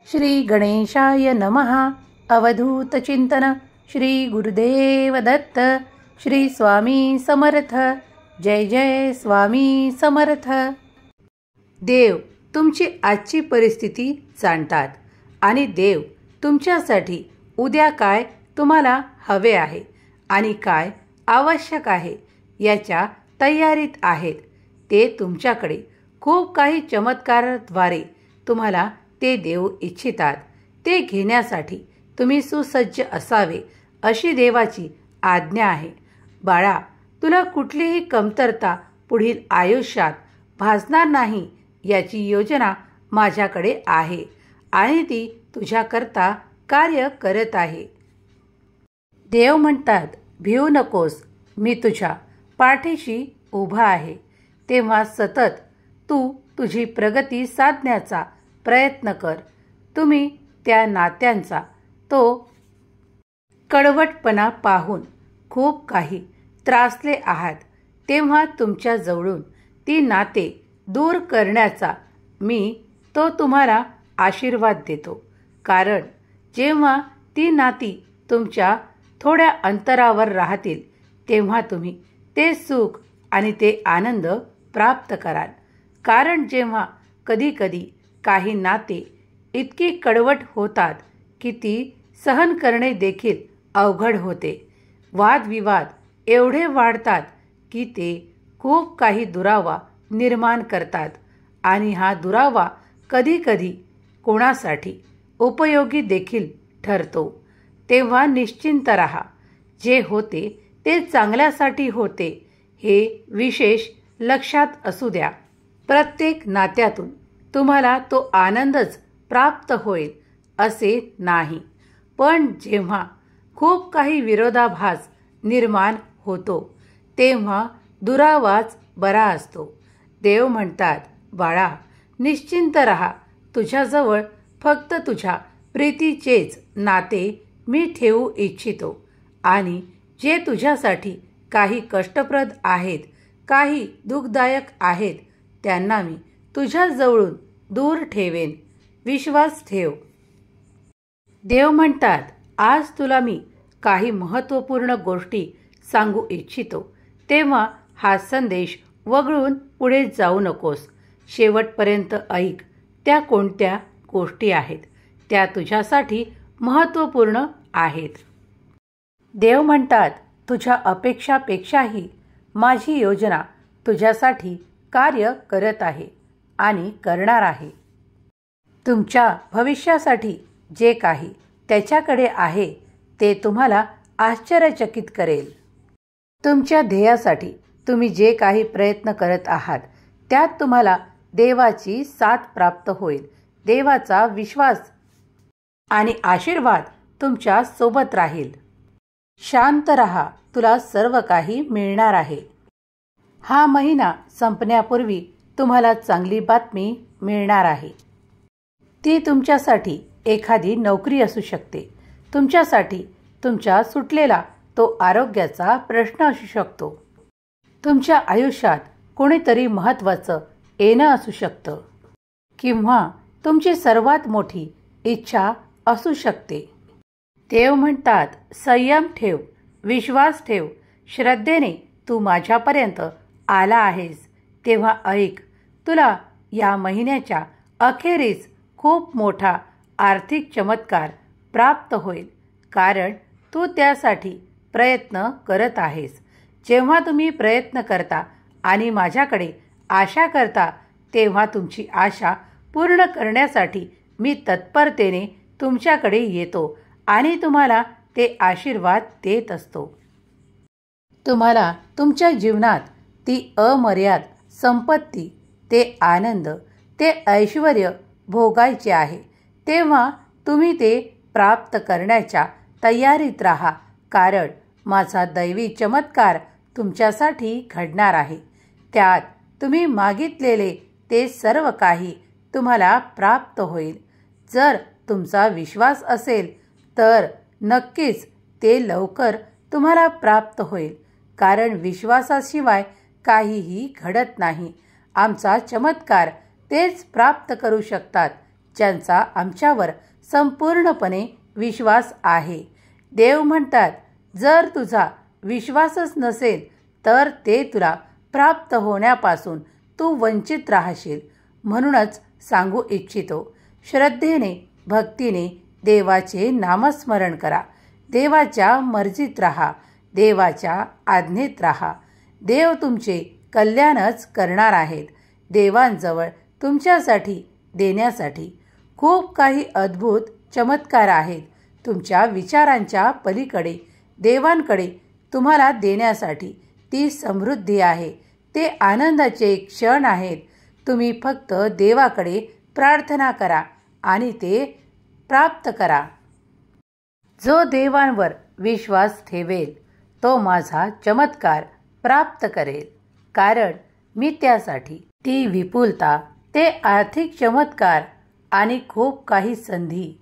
श्री गणेशाय नमः. अवधूत चिंतन. श्री गुरुदेव दत्त. श्री स्वामी समर्थ. जय जय स्वामी समर्थ. देव तुमची आजची परिस्थिती जाणतात आणि देव तुमच्यासाठी उद्या काय तुम्हाला हवे आहे आणि काय आवश्यक आहे याच्या तयारीत आहेत. ते तुमच्याकडे खूप काही चमत्काराद्वारे तुम्हाला ते देऊ इच्छितात. ते घेण्यासाठी तुम्ही सुसज्ज असावे अशी देवाची आज्ञा आहे. बाळा, तुला कुठलीही कमतरता पुढील आयुष्यात भासणार नाही याची योजना माझ्याकडे आहे आणि ती तुझ्याकरता कार्य करत आहे. देव म्हणतात, भिवू नकोस, मी तुझ्या पाठीशी उभा आहे. तेव्हा सतत तू तुझी प्रगती साधण्याचा प्रयत्न कर. तुम्ही त्या नात्यांचा तो कडवटपणा पाहून खूप काही त्रासले आहात. तेव्हा तुमच्या जवळून ती नाते दूर करण्याचा मी तो तुम्हाला आशीर्वाद देतो. कारण जेव्हा ती नाती तुमच्या थोड्या अंतरावर राहतील तेव्हा तुम्ही ते सुख आणि ते आनंद प्राप्त कराल. कारण जेव्हा कधी काही नाते इतकी कडवट होतात की ती सहन करणे देखील अवघड होते. वादविवाद एवढे वाढतात की ते खूप काही दुरावा निर्माण करतात आणि हा दुरावा कधी कोणासाठी उपयोगी देखील ठरतो. तेव्हा निश्चिंत राहा. जे होते ते चांगल्यासाठी होते हे विशेष लक्षात असू द्या. प्रत्येक नात्यातून तुम्हाला तो आनंदच प्राप्त होईल असे नाही. पण जेव्हा खूप काही विरोधाभास निर्माण होतो तेव्हा दुरावाच बरा असतो. देव म्हणतात, बाळा, निश्चिंत राहा. तुझ्याजवळ फक्त तुझ्या प्रीतीचेच नाते मी ठेवू इच्छितो आणि जे तुझ्यासाठी काही कष्टप्रद आहेत, काही दुःखदायक आहेत, त्यांना मी तुझ्या जवळून दूर ठेवेन. विश्वास ठेव. देव म्हणतात, आज तुला मी काही महत्त्वपूर्ण गोष्टी सांगू इच्छितो. तेव्हा हा संदेश वगळून पुढे जाऊ नकोस. शेवटपर्यंत ऐक. त्या कोणत्या गोष्टी आहेत त्या तुझ्यासाठी महत्त्वपूर्ण आहेत. देव म्हणतात, तुझ्या अपेक्षापेक्षाही माझी योजना तुझ्यासाठी कार्य करत आहे आणि करणार आहे. तुमच्या भविष्यासाठी जे काही त्याच्याकडे आहे ते तुम्हाला आश्चर्यचकित करेल. तुमच्या ध्येयासाठी तुम्ही जे काही प्रयत्न करत आहात त्यात तुम्हाला देवाची साथ प्राप्त होईल. देवाचा विश्वास आणि आशीर्वाद तुमच्या सोबत राहील. शांत रहा, तुला सर्व काही मिळणार आहे. हा महिना संपण्यापूर्वी तुम्हाला चांगली बातमी मिळणार आहे. ती तुमच्यासाठी एखादी नोकरी असू शकते. तुमच्यासाठी तुमच्या सुटलेला तो आरोग्याचा प्रश्न असू शकतो. तुमच्या आयुष्यात कोणीतरी महत्त्वाचं येणं असू शकतं किंवा तुमची सर्वात मोठी इच्छा असू शकते. देव म्हणतात, संयम ठेव, विश्वास ठेव. श्रद्धेने तू माझ्यापर्यंत आला आहेस तेव्हा ऐक. तुला या महिन्याच्या अखेरीस खूप मोठा आर्थिक चमत्कार प्राप्त होईल कारण तू त्यासाठी प्रयत्न करत आहेस. जेव्हा तुम्ही प्रयत्न करता आणि माझ्याकडे आशा करता तेव्हा तुमची आशा पूर्ण करण्यासाठी मी तत्परतेने तुमच्याकडे येतो आणि तुम्हाला ते आशीर्वाद देत असतो. तुम्हाला तुमच्या जीवनात ती अमर्याद संपत्ती, ते आनंद, ते ऐश्वर्य भोगायचे आहे. तेव्हा तुम्ही ते प्राप्त करण्याच्या तयारीत राहा. कारण माझा दैवी चमत्कार तुमच्यासाठी घडणार आहे. त्यात तुम्ही मागितलेले ते सर्व काही तुम्हाला प्राप्त होईल. जर तुमचा विश्वास असेल तर नक्कीच ते लवकर तुम्हाला प्राप्त होईल. कारण विश्वासाशिवाय काहीही घडत नाही. आमचा चमत्कार तेच प्राप्त करू शकतात ज्यांचा आमच्यावर संपूर्णपणे विश्वास आहे. देव म्हणतात, जर तुझा विश्वासच नसेल तर ते तुला प्राप्त होण्यापासून तू वंचित राहशील. म्हणूनच सांगू इच्छितो, श्रद्धेने भक्तीने देवाचे नामस्मरण करा. देवाच्या मर्जीत राहा, देवाच्या आज्ञेत राहा. देव तुमचे कल्याणच करणार आहेत. देवांजवळ तुमच्यासाठी देण्यासाठी खूप काही अद्भुत चमत्कार आहेत. तुमच्या विचारांच्या पलीकडे देवांकडे तुम्हाला देण्यासाठी ती समृद्धी आहे. ते आनंदाचे क्षण आहेत. तुम्ही फक्त देवाकडे प्रार्थना करा आणि ते प्राप्त करा. जो देवांवर विश्वास ठेवेल तो माझा चमत्कार प्राप्त करेल, कारण मी त्यासाठी ती विपुलता, ते आर्थिक चमत्कार आणि खूप काही संधी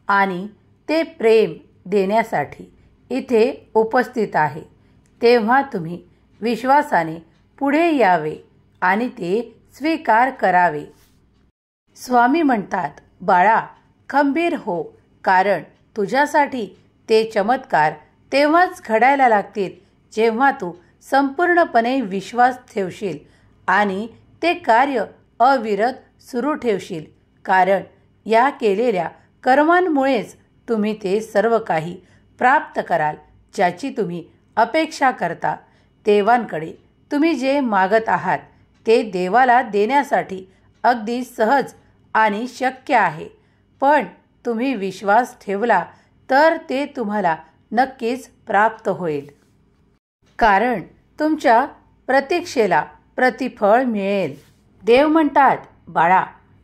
आणि ते प्रेम देण्यासाठी इथे उपस्थित आहे. तेव्हा तुम्ही विश्वासाने पुढे यावे आणि ते स्वीकार करावे. स्वामी म्हणतात, बाळा खंबीर हो, कारण तुझ्यासाठी ते चमत्कार तेव्हाच घडायला लागतील जेव्हा तू संपूर्णपणे विश्वास ठेवशील आणि ते कार्य अविरत सुरू ठेवशील. कारण या केलेल्या कर्मांमुळेच तुम्ही ते सर्व काही प्राप्त कराल ज्याची तुम्ही अपेक्षा करता. देवांकडे तुम्ही जे मागत आहात ते देवाला देण्यासाठी अगदी सहज आणि शक्य आहे. पण तुम्ही विश्वास ठेवला तर ते तुम्हाला नक्कीच प्राप्त होईल. कारण तुमच्या प्रतीक्षेला प्रतिफळ मिळेल. देव म्हणतात, बाळा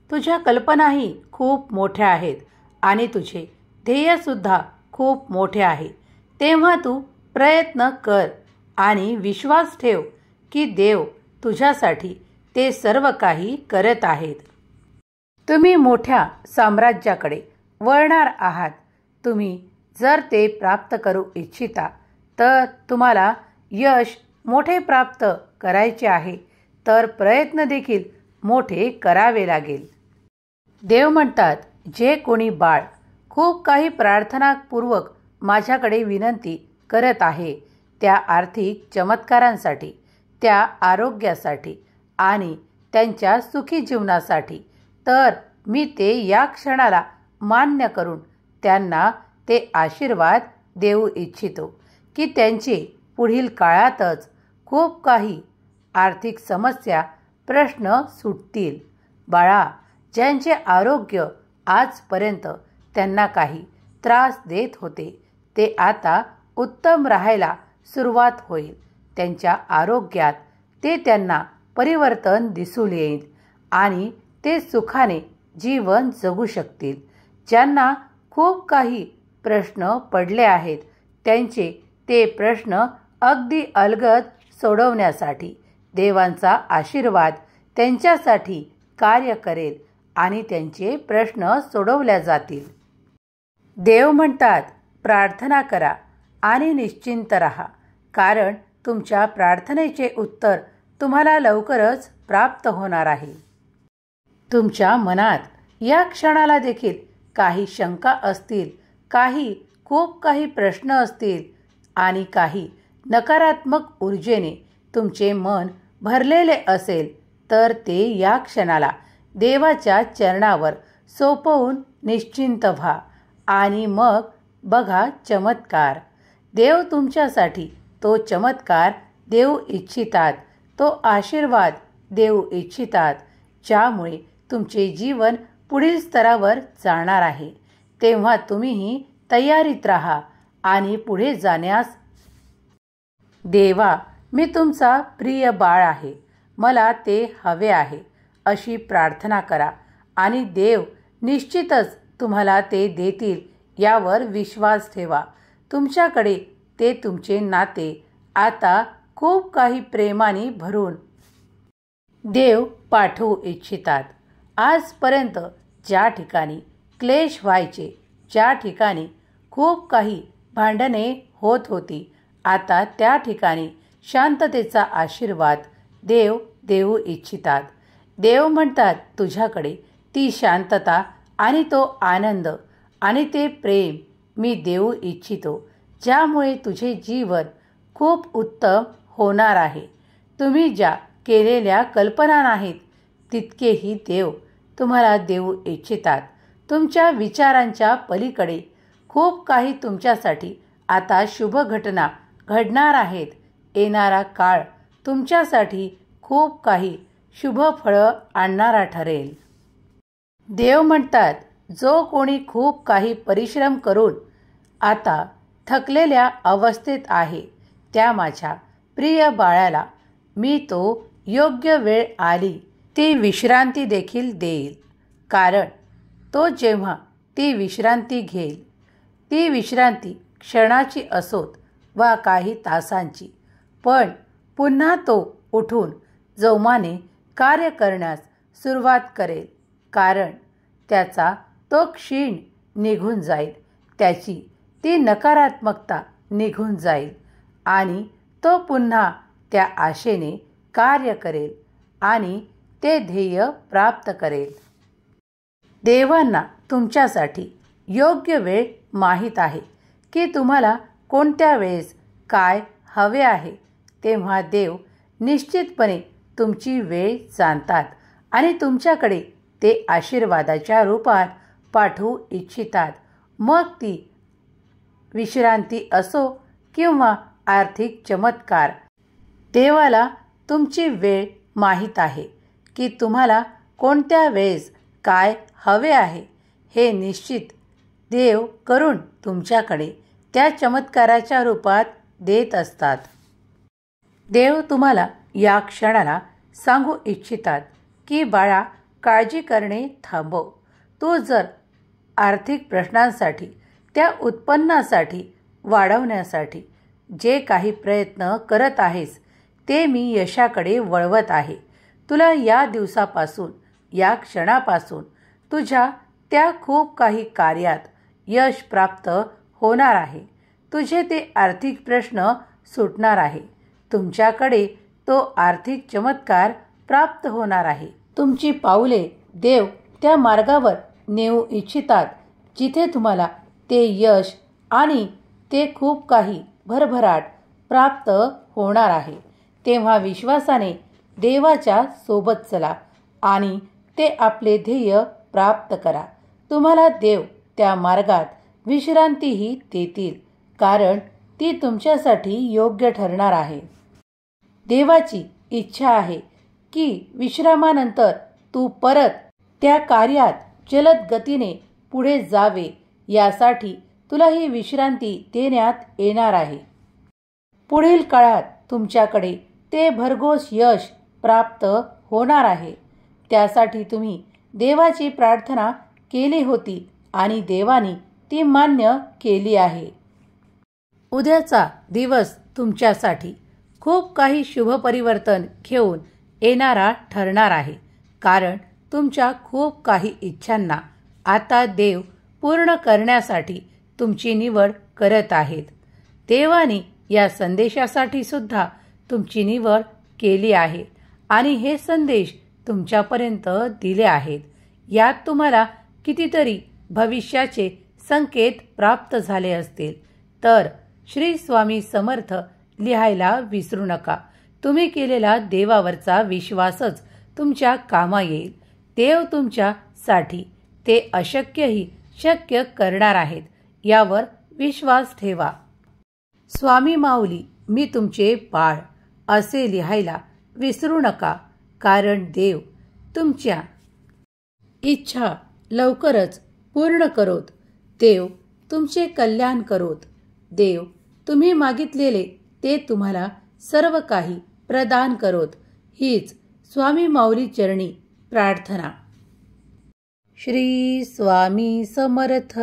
तुझ्या कल्पनाही खूप मोठ्या आहेत आणि तुझे ध्येयसुद्धा खूप मोठे आहे. तेव्हा तू प्रयत्न कर आणि विश्वास ठेव की देव तुझ्यासाठी ते सर्व काही करत आहेत. तुम्ही मोठ्या साम्राज्याकडे वळणार आहात. तुम्ही जर ते प्राप्त करू इच्छिता तर तुम्हाला यश मोठे प्राप्त करायचे आहे तर प्रयत्न देखील मोठे करावे लागेल. देव म्हणतात, जे कोणी बाळ खूप काही प्रार्थनापूर्वक माझ्याकडे विनंती करत आहे त्या आर्थिक चमत्कारांसाठी, त्या आरोग्यासाठी आणि त्यांच्या सुखी जीवनासाठी, तर मी ते या क्षणाला मान्य करून त्यांना ते आशीर्वाद देऊ इच्छितो की त्यांचे पुढील काळातच खूप काही आर्थिक समस्या प्रश्न सुटतील. बाळा, ज्यांचे आरोग्य आजपर्यंत त्यांना काही त्रास देत होते ते आता उत्तम राहायला सुरुवात होईल. त्यांच्या आरोग्यात ते त्यांना परिवर्तन दिसून येईल आणि ते सुखाने जीवन जगू शकतील. ज्यांना खूप काही प्रश्न पडले आहेत त्यांचे ते प्रश्न अगदी अलगद सोडवण्यासाठी देवांचा आशीर्वाद त्यांच्यासाठी कार्य करेल आणि त्यांचे प्रश्न सोडवल्या जातील. देव म्हणतात, प्रार्थना करा आणि निश्चिंत राहा, कारण तुमच्या प्रार्थनेचे उत्तर तुम्हाला लवकरच प्राप्त होणार आहे. तुमच्या मनात या क्षणाला देखील काही शंका असतील, खूप काही प्रश्न असतील आणि काही नकारात्मक ऊर्जेने तुमचे मन भरलेले असेल तर ते या क्षणाला देवाच्या चरणावर सोपवून निश्चिंत व्हा आणि मग बघा चमत्कार. देव तुमच्यासाठी तो चमत्कार देऊ इच्छितात, तो आशीर्वाद देऊ इच्छितात ज्यामुळे तुमचे जीवन पुढील स्तरावर जाणार आहे. तेव्हा तुम्हीही तयारीत राहा आणि पुढे जाण्यास. देवा, मी तुमचा प्रिय बाळ आहे, मला ते हवे आहे अशी प्रार्थना करा आणि देव निश्चितच तुम्हाला ते देतील यावर विश्वास ठेवा. तुमच्याकडे ते तुमचे नाते आता खूप काही प्रेमाने भरून देव पाठवू इच्छितात. आजपर्यंत ज्या ठिकाणी क्लेश व्हायचे, ज्या ठिकाणी खूप काही भांडणे होत होती, आता त्या ठिकाणी शांततेचा आशीर्वाद देव देऊ इच्छितात. देव म्हणतात, तुझ्याकडे ती शांतता आणि तो आनंद आणि ते प्रेम मी देऊ इच्छितो, ज्यामुळे तुझे जीवन खूप उत्तम होणार आहे. तुम्ही ज्या केलेल्या कल्पना नाहीत तितकेही देव तुम्हाला देऊ इच्छितात. तुमच्या विचारांच्या पलीकडे खूप काही तुमच्यासाठी आता शुभ घटना घडणार आहेत. येणारा काळ तुमच्यासाठी खूप काही शुभ फळं आणणारा ठरेल. देव म्हणतात, जो कोणी खूप काही परिश्रम करून आता थकलेल्या अवस्थेत आहे, त्या माझ्या प्रिय बाळाला मी तो योग्य वेळ आली ती विश्रांती देखील देईल. कारण तो जेव्हा ती विश्रांती घेईल, ती विश्रांती क्षणाची असोत वा काही तासांची, पण पुन्हा तो उठून जोमाने कार्य करण्यास सुरुवात करेल. कारण त्याचा तो क्षीण निघून जाईल, त्याची ती नकारात्मकता निघून जाईल आणि तो पुन्हा त्या आशेने कार्य करेल आणि ते ध्येय प्राप्त करेल. देवांना तुमच्यासाठी योग्य वेळ माहीत आहे की तुम्हाला कोणत्या वेळेस काय हवे आहे. तेव्हा देव निश्चितपणे तुमची वेळ जाणतात आणि तुमच्याकडे ते आशीर्वादाच्या रूपात पाठवू इच्छितात. मग ती विश्रांती असो किंवा आर्थिक चमत्कार. देवाला तुमची वेळ माहीत आहे की तुम्हाला कोणत्या वेळेस काय हवे आहे. हे निश्चित देव करून तुमच्याकडे त्या चमत्काराच्या रूपात देत असतात. देव तुम्हाला या क्षणाला सांगू इच्छितात की बाळा, काळजी करणे थांबव. तू जर आर्थिक प्रश्नांसाठी, त्या उत्पन्नासाठी वाढवण्यासाठी जे काही प्रयत्न करत आहेस, ते मी यशाकडे वळवत आहे. तुला या दिवसापासून, या क्षणापासून तुझ्या त्या खूप काही कार्यात यश प्राप्त होणार आहे. तुझे ते आर्थिक प्रश्न सुटणार आहे. तुमच्याकडे तो आर्थिक चमत्कार प्राप्त होणार आहे. तुमची पाऊले देव त्या मार्गावर नेऊ इच्छितात जिथे तुम्हाला ते यश आणि ते खूप काही भरभराट प्राप्त होणार आहे. तेव्हा विश्वासाने देवाच्या सोबत चला आणि ते आपले ध्येय प्राप्त करा. तुम्हाला देव त्या मार्गात विश्रांतीही देतील, कारण ती तुमच्यासाठी योग्य ठरणार आहे. देवाची इच्छा आहे की विश्रामानंतर तू परत त्या कार्यात जलद गतीने पुढे जावे. यासाठी तुला ही विश्रांती देण्यात येणार आहे. पुढील काळात तुमच्याकडे ते भरघोस यश प्राप्त होणार आहे. त्यासाठी तुम्ही देवाची प्रार्थना केली होती आणि देवाने ती मान्य केली आहे. उद्याचा दिवस तुमच्यासाठी खूप काही शुभ परिवर्तन घेऊन येणारा ठरणार आहे. कारण तुमच्या खूप काही इच्छांना आता देव पूर्ण करण्यासाठी तुमची निवड करत आहेत. देवाने या संदेशासाठी सुद्धा तुमची निवड केली आहे आणि हे संदेश तुमच्यापर्यंत दिले आहेत. यात तुम्हाला कितीतरी भविष्याचे संकेत प्राप्त झाले असतील तर श्री स्वामी समर्थ लिहायला विसरू नका. तुम्ही केलेला देवावरचा विश्वासच तुमच्या कामा येईल. देव तुमच्यासाठी ते अशक्यही शक्य करणार आहेत, यावर विश्वास ठेवा. स्वामी माऊली, मी तुमचे बाळ असे लिहायला विसरू नका. कारण देव तुमच्या इच्छा लवकरच पूर्ण करोत. देव तुमचे कल्याण करोत. देव तुम्ही मागितलेले ते तुम्हाला सर्व काही प्रदान करोत. हीच स्वामी माऊली चरणी प्रार्थना. श्री स्वामी समर्थ.